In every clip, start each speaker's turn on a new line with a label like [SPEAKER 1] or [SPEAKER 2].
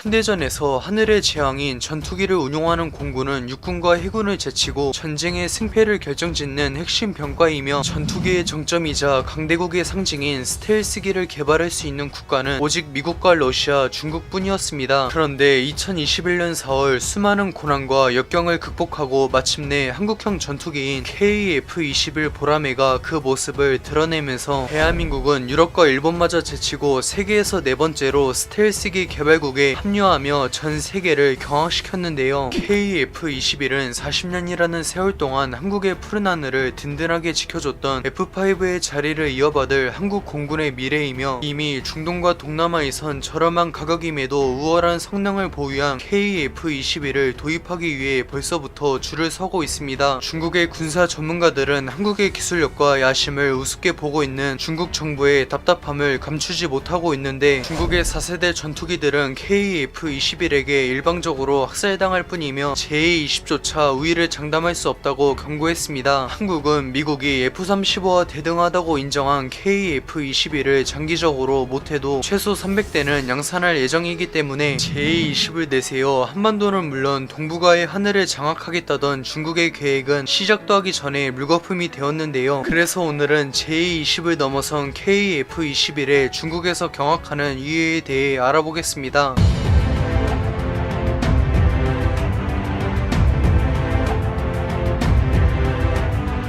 [SPEAKER 1] 현대전에서 하늘의 재앙인 전투기를 운용하는 공군은 육군과 해군을 제치고 전쟁의 승패를 결정짓는 핵심 병과이며 전투기의 정점이자 강대국의 상징인 스텔스기를 개발할 수 있는 국가는 오직 미국과 러시아, 중국뿐이었습니다. 그런데 2021년 4월 수많은 고난과 역경을 극복하고 마침내 한국형 전투기인 KF-21 보라매가 그 모습을 드러내면서 대한민국은 유럽과 일본마저 제치고 세계에서 네 번째로 스텔스기 개발국에 합류하며 전 세계를 경악시켰는데요. KF-21은 40년이라는 세월 동안 한국의 푸른 하늘을 든든하게 지켜줬던 F5의 자리를 이어받을 한국 공군의 미래이며 이미 중동과 동남아에선 저렴한 가격임에도 우월한 성능을 보유한 KF-21을 도입하기 위해 벌써부터 줄을 서고 있습니다. 중국의 군사 전문가들은 한국의 기술력과 야심을 우습게 보고 있는 중국 정부의 답답함을 감추지 못하고 있는데 중국의 4세대 전투기들은 KF-21에게 일방적으로 학살당할 뿐이며 제20조차 우위를 장담할 수 없다고 경고했습니다. 한국은 미국이 F-35와 대등하다고 인정한 KF-21을 장기적으로 못해도 최소 300대는 양산할 예정이기 때문에 제20을 내세워 한반도는 물론 동북아의 하늘을 장악하겠다던 중국의 계획은 시작도 하기 전에 물거품이 되었는데요. 그래서 오늘은 제20을 넘어선 KF-21의 중국에서 경악하는 이유에 대해 알아보겠습니다.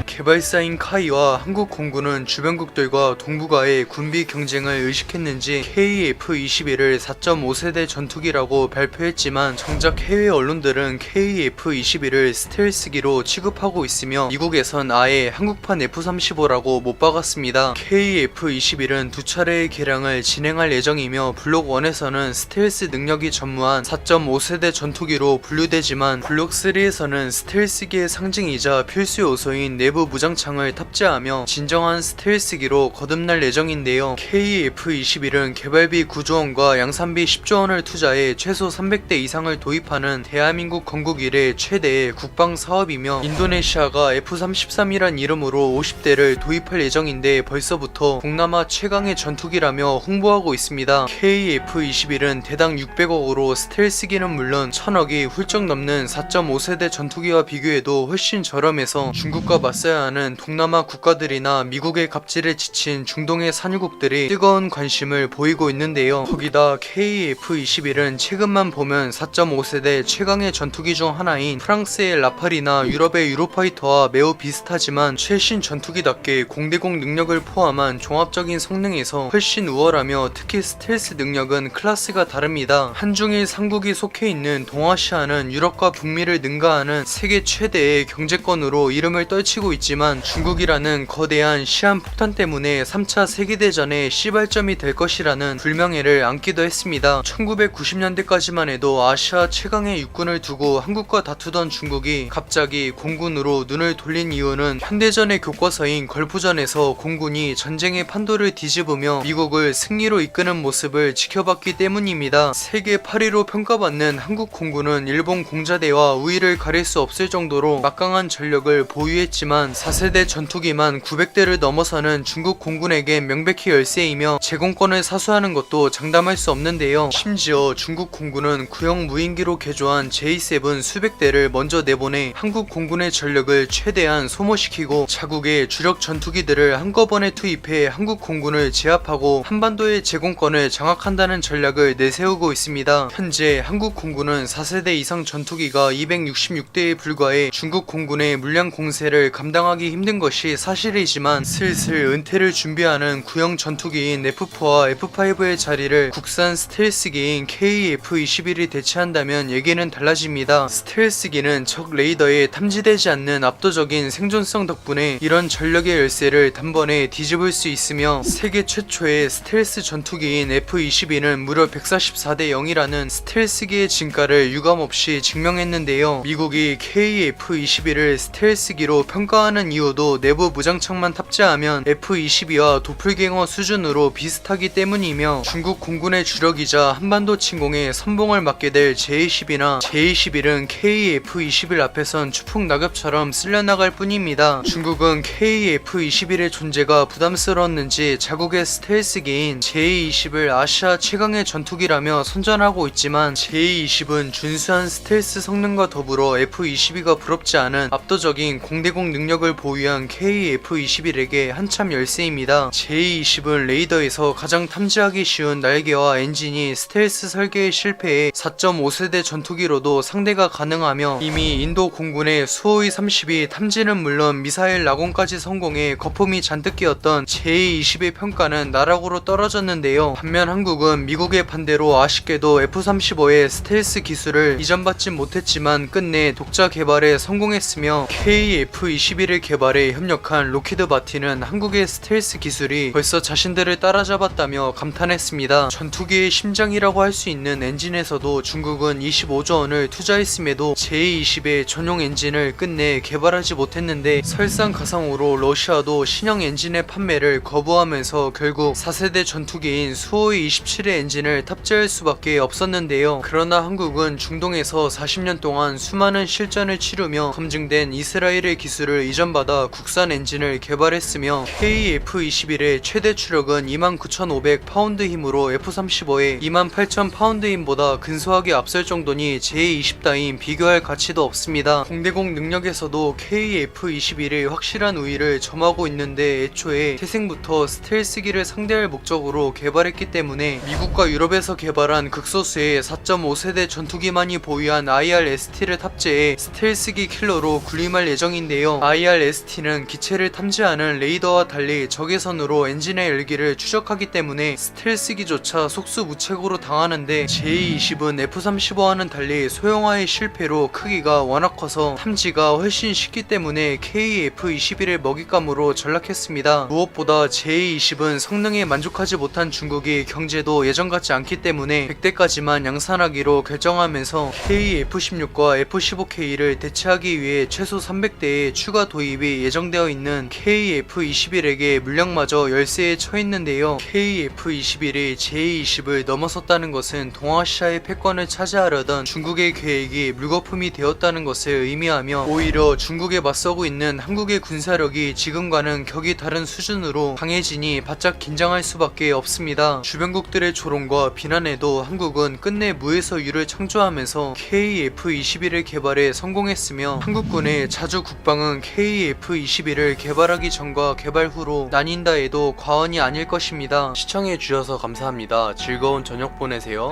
[SPEAKER 1] 개발사인 카이와 한국 공군은 주변국들과 동북아의 군비 경쟁을 의식했는지 KF-21을 4.5세대 전투기라고 발표했지만 정작 해외 언론들은 KF-21을 스텔스기로 취급하고 있으며 미국에선 아예 한국판 F-35라고 못 박았습니다. KF-21은 두 차례의 개량을 진행할 예정이며 블록 1에서는 스텔스 능력이 전무한 4.5세대 전투기로 분류되지만 블록 3에서는 스텔스기의 상징이자 필수 요소인 내부 무장창을 탑재하며 진정한 스텔스기로 거듭날 예정인데요. KF-21은 개발비 9조원과 양산비 10조원을 투자해 최소 300대 이상을 도입하는 대한민국 건국 이래 최대의 국방 사업이며 인도네시아가 F-33이란 이름으로 50대를 도입할 예정인데 벌써부터 동남아 최강의 전투기라며 홍보하고 있습니다. KF-21은 대당 600억으로 스텔스기는 물론 1000억이 훌쩍 넘는 4.5세대 전투기와 비교해도 훨씬 저렴해서 중국과 맞서야 하는 동남아 국가들이나 미국의 갑질에 지친 중동의 산유국들이 뜨거운 관심을 보이고 있는데요. 거기다 KF-21은 최근만 보면 4.5세대 최강의 전투기 중 하나인 프랑스의 라팔이나 유럽의 유로파이터와 매우 비슷하지만 최신 전투기답게 공대공 능력을 포함한 종합적인 성능에서 훨씬 우월하며 특히 스텔스 능력은 클래스가 다릅니다. 한중일 삼국이 속해 있는 동아시아는 유럽과 북미를 능가하는 세계 최대의 경제권으로 이름을 떨치고 있지만 중국이라는 거대한 시한폭탄 때문에 3차 세계대전의 시발점이 될 것이라는 불명예를 안기도 했습니다. 1990년대까지만 해도 아시아 최강의 육군을 두고 한국과 다투던 중국이 갑자기 공군으로 눈을 돌린 이유는 현대전의 교과서인 걸프전에서 공군이 전쟁의 판도를 뒤집으며 미국을 승리로 이끄는 모습을 지켜봤기 때문입니다. 세계 8위로 평가받는 한국 공군은 일본 공자대와 우위를 가릴 수 없을 정도로 막강한 전력을 보유했지만 4세대 전투기만 900대를 넘어서는 중국 공군에겐 명백히 열세이며 제공권을 사수하는 것도 장담할 수 없는데요. 심지어 중국 공군은 구형 무인기로 개조한 J7 수백 대를 먼저 내보내 한국 공군의 전력을 최대한 소모시키고 자국의 주력 전투기들을 한꺼번에 투입해 한국 공군을 제압하고 한반도의 제공권을 장악한다는 전략을 내세우고 있습니다. 현재 한국 공군은 4세대 이상 전투기가 266대에 불과해 중국 공군의 물량 공세를 감당하기 힘든 것이 사실이지만 슬슬 은퇴를 준비하는 구형 전투기인 F4와 F5의 자리를 국산 스텔스기인 KF-21이 대체한다면 얘기는 달라집니다. 스텔스기는 적 레이더에 탐지되지 않는 압도적인 생존성 덕분에 이런 전력의 열쇠를 단번에 뒤집을 수 있으며 세계 최초의 스텔스 전투기인 F-22는 무려 144대 0이라는 스텔스기의 진가를 유감없이 증명했는데요. 미국이 KF-21을 스텔스기로 평가하는 탑재하는 이유도 내부 무장창만 탑재하면 F-22와 도플갱어 수준으로 비슷하기 때문이며 중국 공군의 주력이자 한반도 침공에 선봉을 맡게 될 J-10이나 J-11은 KF-21 앞에선 추풍 낙엽처럼 쓸려나갈 뿐입니다. 중국은 KF-21의 존재가 부담스러웠는지 자국의 스텔스기인 J-20을 아시아 최강의 전투기라며 선전하고 있지만 J-20은 준수한 스텔스 성능과 더불어 F-22가 부럽지 않은 압도적인 공대공 능력을 보유한 KF-21에게 한참 열세입니다. J-20은 레이더에서 가장 탐지하기 쉬운 날개와 엔진이 스텔스 설계에 실패해 4.5세대 전투기로도 상대가 가능하며 이미 인도 공군의 수호이 30이 탐지는 물론 미사일 낙원까지 성공해 거품이 잔뜩 끼었던 J-20의 평가는 나락으로 떨어졌는데요. 반면 한국은 미국의 반대로 아쉽게도 F-35의 스텔스 기술을 이전받지 못했지만 끝내 독자 개발에 성공했으며 KF-21을 개발해 협력한 로키드 마틴은 한국의 스텔스 기술이 벌써 자신들을 따라잡았다며 감탄했습니다. 전투기의 심장이라고 할 수 있는 엔진에서도 중국은 25조 원을 투자했음에도 J-20의 전용 엔진을 끝내 개발하지 못했는데 설상가상으로 러시아도 신형 엔진의 판매를 거부하면서 결국 4세대 전투기인 수호이 27의 엔진을 탑재할 수밖에 없었는데요. 그러나 한국은 중동에서 40년 동안 수많은 실전을 치르며 검증된 이스라엘의 기술을 이전받아 국산 엔진을 개발했으며 KF-21의 최대 추력은 29,500파운드 힘으로 F-35의 28,000파운드 힘보다 근소하게 앞설 정도니 J-20 따윈 비교할 가치도 없습니다. 공대공 능력에서도 KF-21의 확실한 우위를 점하고 있는데 애초에 태생부터 스텔스기를 상대할 목적으로 개발했기 때문에 미국과 유럽에서 개발한 극소수의 4.5세대 전투기만이 보유한 IR-ST를 탑재해 스텔스기 킬러로 군림할 예정인데요. IR-ST는 기체를 탐지하는 레이더와 달리 적외선으로 엔진의 열기를 추적하기 때문에 스텔스기조차 속수무책으로 당하는데 J-20은 F-35와는 달리 소형화의 실패로 크기가 워낙 커서 탐지가 훨씬 쉽기 때문에 KF-21의 먹잇감으로 전락했습니다. 무엇보다 J-20은 성능에 만족하지 못한 중국이 경제도 예전 같지 않기 때문에 100대까지만 양산하기로 결정하면서 KF-16과 F-15K를 대체하기 위해 최소 300대의 추가 도입이 예정되어 있는 KF-21에게 물량마저 열세에 처했는데요. KF-21이 J-20을 넘어섰다는 것은 동아시아의 패권을 차지하려던 중국의 계획이 물거품이 되었다는 것을 의미하며 오히려 중국에 맞서고 있는 한국의 군사력이 지금과는 격이 다른 수준으로 강해지니 바짝 긴장할 수밖에 없습니다. 주변국들의 조롱과 비난에도 한국은 끝내 무에서 유를 창조하면서 KF-21을 개발에 성공했으며 한국군의 자주 국방은 KF-21을 개발하기 전과 개발 후로 나뉜다 해도 과언이 아닐 것입니다. 시청해주셔서 감사합니다. 즐거운 저녁 보내세요.